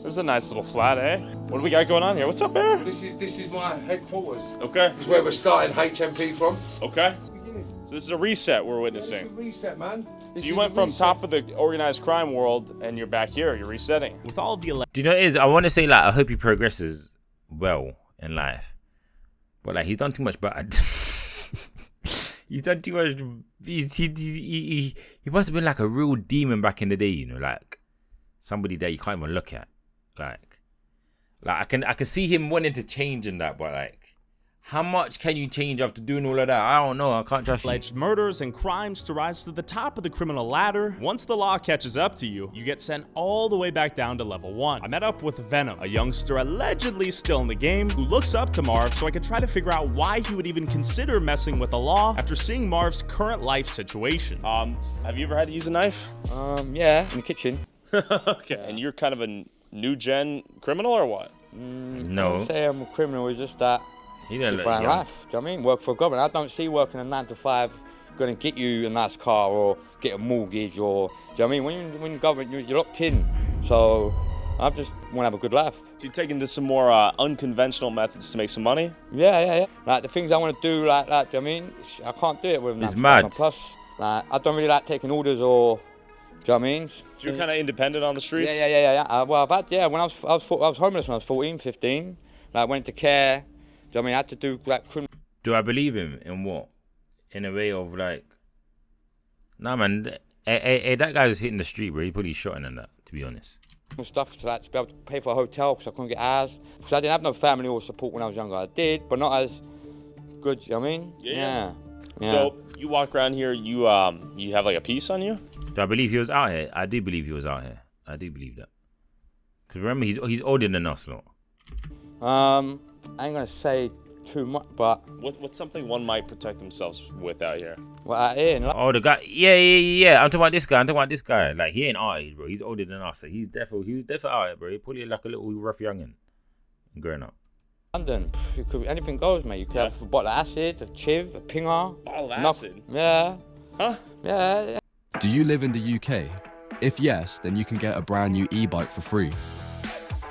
This is a nice little flat, eh? What do we got going on here? What's up, Bear? This is my headquarters. Okay. This is where we're starting HMP from. Okay. So this is a reset we're witnessing. It's a reset, man. So you went from top of the organized crime world and you're back here. You're resetting. With all of the... Do you know what it is? I want to say, like, I hope he progresses well in life. But, like, he's done too much bad. He's done too much... He must have been, like, a real demon back in the day, you know? Like, somebody that you can't even look at. Like I can see him wanting to change and that, but, like, How much can you change after doing all of that? I don't know. I can't trust you. Alleged murders and crimes to rise to the top of the criminal ladder. Once the law catches up to you, you get sent all the way back down to level 1. I met up with Venom, a youngster allegedly still in the game, who looks up to Marv so I could try to figure out why he would even consider messing with the law after seeing Marv's current life situation. Have you ever had to use a knife? Yeah, in the kitchen. Okay. And you're kind of a new gen criminal or what? No. I wouldn't say I'm a criminal, it's just that He don't look brown young. life. Do you know what I mean? Work for government. I don't see working a 9 to 5 going to get you a nice car or get a mortgage or, do you know what I mean? When you're in government, you're locked in. So I just want to have a good life. So you're taking to some more unconventional methods to make some money? Yeah. Like the things I want to do like that, do you know what I mean? I can't do it with It's 9 to 5. mad. And plus, like, I don't really like taking orders or, do you know what I mean? So you're kind of independent on the streets? Yeah. Well, I've had, when I was homeless when I was 14, 15. Like, went into care. Do you know what I mean? I had to do like criminal. Do I believe him in what? In a way of like, nah, man. Hey, that guy was hitting the street, bro. He probably shot in and that. To be honest. Stuff to, like, to be able to pay for a hotel because I couldn't get ours. Because I didn't have no family or support when I was younger. I did, but not as good. You know what I mean? Yeah. So you walk around here. You have like a piece on you? Do I believe he was out here? I do believe he was out here. I do believe that. Because remember, he's older than us, lot. I ain't gonna say too much, but what's something one might protect themselves with out here? Well, out here, like, oh, the guy, yeah. I'm talking about this guy. Like, he ain't our age, bro. He's older than us. So he was definitely out here, bro. He probably like a little rough youngin' growing up. London, anything goes, mate. You could have a bottle of acid, a chiv, a pinger. Bottle of acid? Yeah. Huh? Yeah. Do you live in the UK? If yes, then you can get a brand new e-bike for free.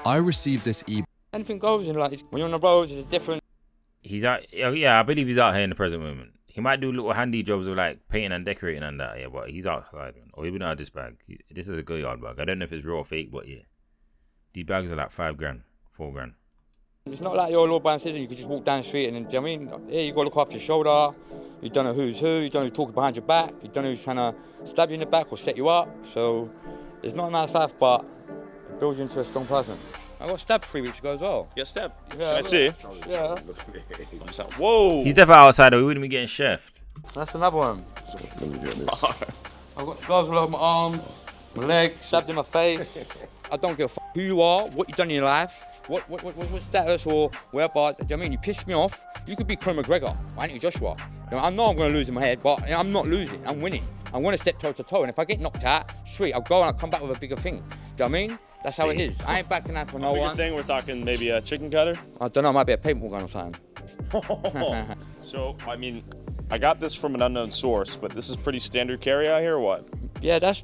I received this e-bike. Anything goes, and like when you're on the roads, it's different. He's out. Yeah, I believe he's out here in the present moment. He might do little handy jobs of like painting and decorating and that. Yeah, but he's outside, man. Or even out of this bag. This is a good yard bag. I don't know if it's real or fake, but yeah, these bags are like $5 grand, $4 grand. It's not like you're a law-abiding citizen. You can just walk down the street and, do you know what I mean? Yeah, you got to look after your shoulder. You don't know who's who. You don't know who's talking behind your back. You don't know who's trying to stab you in the back or set you up. So it's not a nice life, but it builds you into a strong person. I got stabbed 3 weeks ago as well. You got stabbed? Yeah, Should I see? Yeah. Whoa. He's definitely outside, or we wouldn't be getting chefed. That's another one. Let me get this. I've got scars all over my arms, my legs, stabbed in my face. I don't give a f who you are, what you've done in your life, what status or whereabouts. Do you know what I mean? You piss me off. You could be Conor McGregor, I ain't Joshua. You know, I know I'm going to lose in my head, but I'm not losing. I'm winning. I'm going to step toe to toe, and if I get knocked out, sweet, I'll go and I'll come back with a bigger thing. Do you know what I mean? That's how it is. I ain't backing out for no one. Thing, we're talking maybe a chicken cutter? I don't know, it might be a paintball gun or something. So, I mean, I got this from an unknown source, but this is pretty standard carry out here, or what? Yeah, that's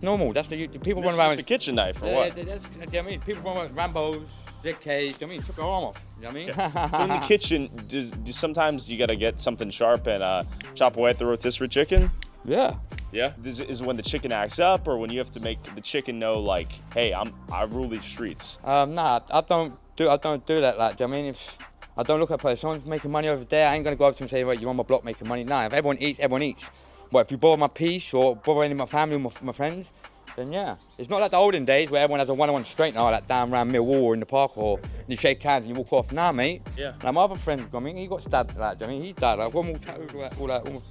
normal. That's the people run around with a kitchen knife, or what? I mean, people run around with Rambos, ZKs. I mean, took their arm off. You know what I mean? So in the kitchen, do sometimes you gotta get something sharp and chop away at the rotisserie chicken? Yeah. Yeah. Is it when the chicken acts up, or when you have to make the chicken know, like, hey, I rule these streets? Nah, I don't do that. Like, do you know what I mean? If I don't look at a person, someone's making money over there, I ain't gonna go up to them and say, right, you're on my block making money. Nah, if everyone eats, everyone eats. But if you bother my peace or bother any of my family or my friends, then yeah. It's not like the olden days where everyone has a one-on-one straightener like down around Millwall or in the park, or you shake hands and you walk off. Nah, mate. Yeah. Like my other friend, I mean, he got stabbed. Like, I mean, he died. Like one more tattoo,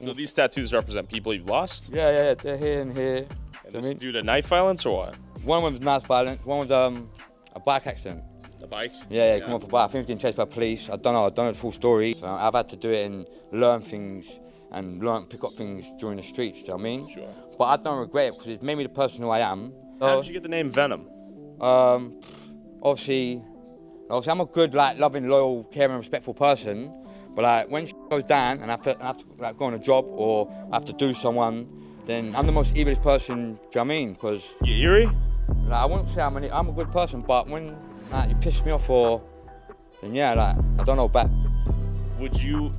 So these tattoos represent people you've lost? Yeah. They're here and here. And this due to knife violence or what? One was knife violence. One was a bike accident. A bike? Yeah, come off a bike. I think he was getting chased by police. I don't know the full story. So I've had to do it and learn things and pick up things during the streets, do you know what I mean? Sure. But I don't regret it because it's made me the person who I am. How did you get the name Venom? Obviously I'm a good, like, loving, loyal, caring, respectful person. But like when shit goes down and I have to like, go on a job or I have to do someone, then I'm the most evilest person, do you know what I mean? Because you eerie? Like, I wouldn't say I'm a good person, but when like, you piss me off then yeah, like, I don't know back. Would you,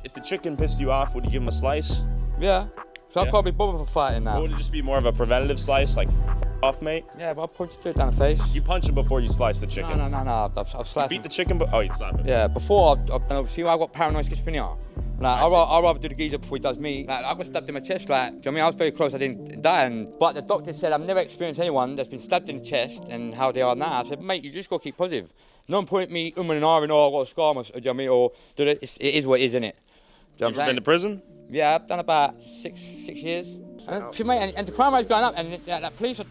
if the chicken pissed you off, would you give him a slice? Yeah. So I can't be bothered for fighting now. Or would it just be more of a preventative slice, like f off, mate? Yeah, but I'll probably just do it down the face. You punch him before you slice the chicken? No. I've sliced beat the chicken, oh, you slap it? Yeah, before I've done, see, I've got paranoid schizophrenia. Like, I'd rather do the geezer before he does me. Like, I got stabbed in my chest, like, do you know what I mean? I was very close, I didn't die. But the doctor said I've never experienced anyone that's been stabbed in the chest and how they are now. I said, mate, you just got to keep positive. No point me and ahhing, oh, I've got a scar, do you know what I mean? Or, it is what it is, innit? You ever been to prison? Yeah, I've done about six years. And the crime rate's going up, and the police are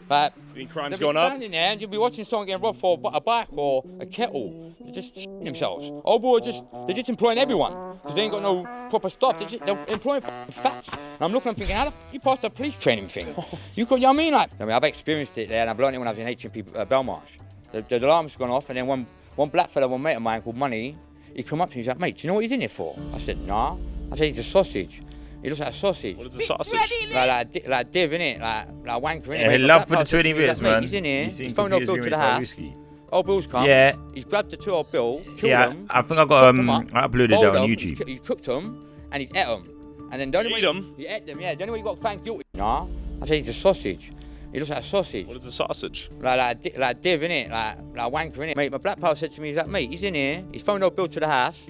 like, you think crime's going up? Standing there and you'll be watching someone getting robbed for a bike or a kettle. They're just themselves. Oh boy, they're just employing everyone because they ain't got no proper stuff. They're employing fats. And I'm looking and thinking, how the f you passed the police training thing? You know what I mean? Like, I've experienced it there, and I've learned it when I was in HMP Belmarsh. The alarm's gone off, and then one black fella, one mate of mine called Money, he come up to me, he's like, mate, do you know what he's in here for? I said, nah. I said, he's a sausage. He looks like a sausage. What is a sausage? Like div, innit? Like wanker, innit? Yeah, he love for the 20 bits, man. He's in here, he's phoned old Bill to the house. Old Bill's come. Yeah. He's grabbed the 2 old Bill, killed them. I think I got I uploaded that on YouTube. He's cooked them, and he's ate them. And then the only way he ate them, yeah. The only way you got found guilty. Nah. I said, he's a sausage. He looks like a sausage. What is a sausage? Like div, innit? Like wanker, innit? Mate, my black pal said to me, he's like, mate, he's in here, he's phoned old Bill to the house.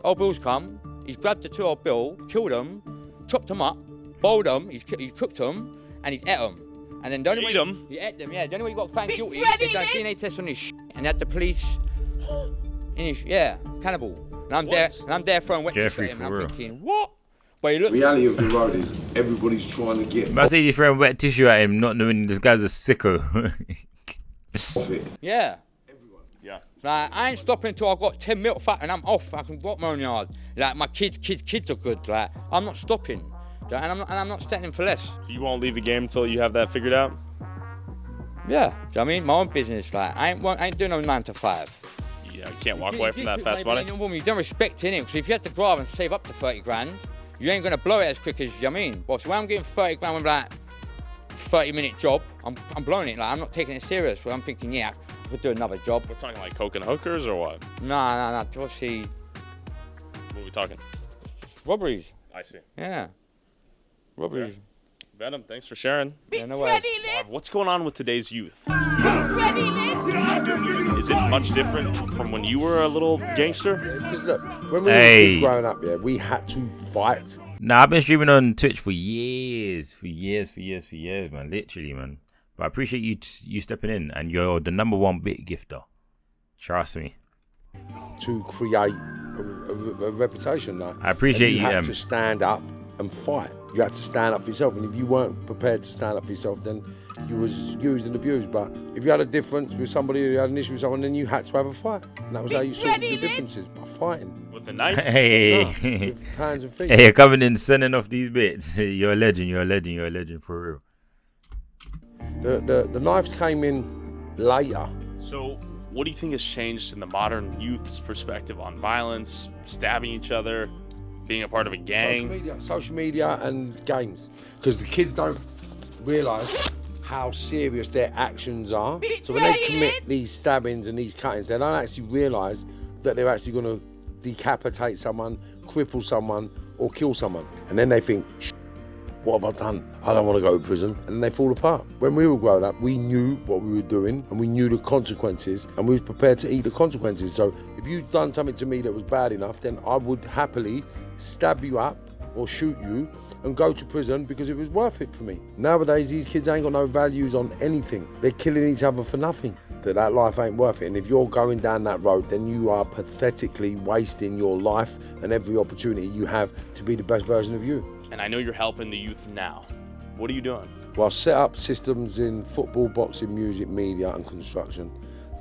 Old Bill's come, he's grabbed the 2 old Bill, killed them, chopped them up, boiled them, he's cooked them, and he's ate them. And then the only way he ate them, yeah. The only way you got found guilty is done DNA test on his shit, and had the police in his cannibal. And I'm there throwing wet tissue at him, and I'm thinking, what? But he looked. Reality of the road is everybody's trying to get. I say you're throwing wet tissue at him, not knowing this guy's a sicko. Yeah. Yeah. Like, I ain't stopping until I've got 10 milk fat and I'm off. I can walk my own yard. Like, my kids are good. Like, I'm not stopping. And I'm not standing for less. So you won't leave the game until you have that figured out? Yeah. Do you know what I mean? My own business. Like, I ain't doing no 9 to 5. Yeah, you can't walk away from that fast money. You don't respect it, innit? Because if you have to drive and save up to 30 grand, you ain't gonna blow it as quick as, you know what I mean? Well, so when I'm getting 30 grand with like 30-minute job, I'm blowing it. Like, I'm not taking it serious. But I'm thinking, yeah, I could do another job. We're talking like coke and hookers or what? Nah. Obviously. What are we talking? Robberies. I see. Yeah. Robberies. Okay. Venom, thanks for sharing. Yeah, no way. Marv, what's going on with today's youth? Is it much different from when you were a little gangster? Because look, when we were kids growing up, yeah, we had to fight. Nah, I've been streaming on Twitch for years, man. Literally, man. But I appreciate you stepping in, and you're the #1 bit gifter. Trust me. To create a reputation, like. I appreciate you. You had to stand up and fight. You had to stand up for yourself, and if you weren't prepared to stand up for yourself, then you was used and abused. But if you had a difference with somebody, you had an issue with someone, then you had to have a fight, and that was how you sorted your differences, by fighting. With the knife? Hey, with hands and feet. Hey, you're coming in, sending off these bits. You're a legend. You're a legend. You're a legend for real. The knives came in later. So, what do you think has changed in the modern youth's perspective on violence, stabbing each other, being a part of a gang? Social media and games. Because the kids don't realise how serious their actions are. So when they commit these stabbings and these cuttings, they don't actually realise that they're actually going to decapitate someone, cripple someone, or kill someone. And then they think, what have I done? I don't want to go to prison. And then they fall apart. When we were growing up, we knew what we were doing and we knew the consequences, and we were prepared to eat the consequences. So if you'd done something to me that was bad enough, then I would happily stab you up or shoot you and go to prison because it was worth it for me. Nowadays, these kids ain't got no values on anything. They're killing each other for nothing. That life ain't worth it. And if you're going down that road, then you are pathetically wasting your life and every opportunity you have to be the best version of you. And I know you're helping the youth now. What are you doing? Well, I set up systems in football, boxing, music, media and construction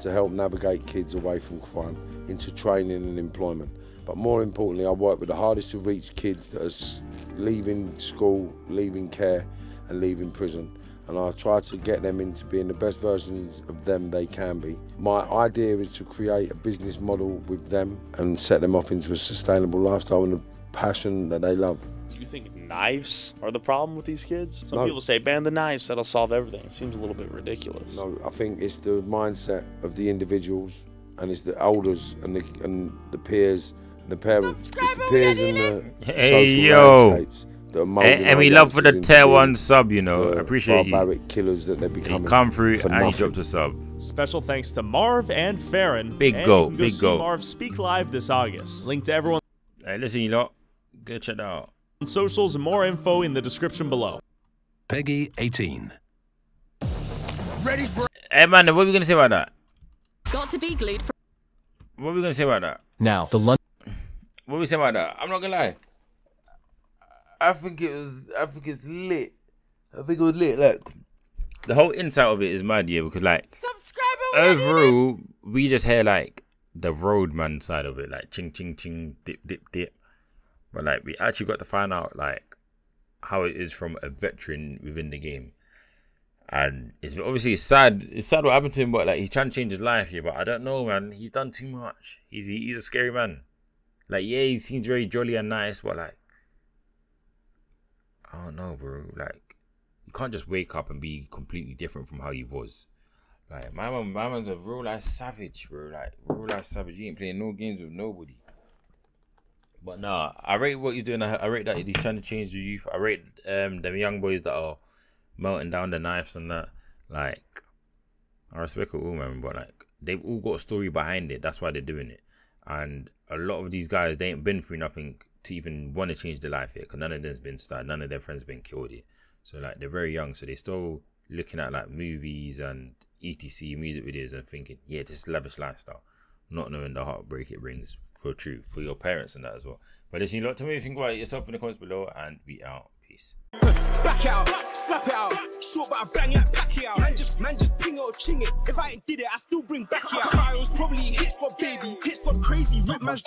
to help navigate kids away from crime into training and employment. But more importantly, I work with the hardest to reach kids that are leaving school, leaving care and leaving prison. And I try to get them into being the best versions of them they can be. My idea is to create a business model with them and set them off into a sustainable lifestyle and a passion that they love. Do you think knives are the problem with these kids? Some people say ban the knives, that'll solve everything. It seems a little bit ridiculous. No, I think it's the mindset of the individuals, and it's the elders and the peers, and the parents. It's the peers and the social landscapes. And we love for the tier 1 sub, you know. I appreciate barbaric killers that they become. You come through and you dropped a sub. Special thanks to Marv and Farron. Big go, big go. Marv speak live this August. Link to everyone. Hey, listen, you lot. Go check that out. On socials and more info in the description below. Peggy 18. Ready for... Hey, man, what are we going to say about that? Got to be glued for... What are we going to say about that? Now, the London... What are we saying about that? I'm not going to lie. I think it's lit. I think it was lit. Like, the whole insight of it is mad, yeah, because, like, overall, we just hear, like, the roadman side of it, like, ching, ching, ching, dip, dip, dip. But, like, we actually got to find out, like, how it is from a veteran within the game. And it's obviously sad. It's sad what happened to him, but, like, he's trying to change his life here. But I don't know, man. He's done too much. He's a scary man. Like, yeah, he seems very jolly and nice, but, like, I don't know, bro. Like, you can't just wake up and be completely different from how you was. Like, my man's a real life savage, bro. Like, real life savage. He ain't playing no games with nobody. But nah, I rate what he's doing. I rate that he's trying to change the youth. I rate them young boys that are melting down the knives and that. Like, I respect it all, man. But, like, they've all got a story behind it. That's why they're doing it. And a lot of these guys, they ain't been through nothing to even want to change their life yet, because none of them's been started, none of their friends been killed yet. So, like, they're very young, so they're still looking at, like, movies and etc, music videos, and thinking, yeah, this is lavish lifestyle, not knowing the heartbreak it brings for truth, for your parents and that as well. But listen, you lot, tell me what you think about it yourself in the comments below, and we out. Peace. Back out, slap it out, short but I bang it, pack it out. Man just ping it or ching it. If I ain't did it, I still bring back it out. Kyle's probably hit squad baby, hit squad crazy, rip man's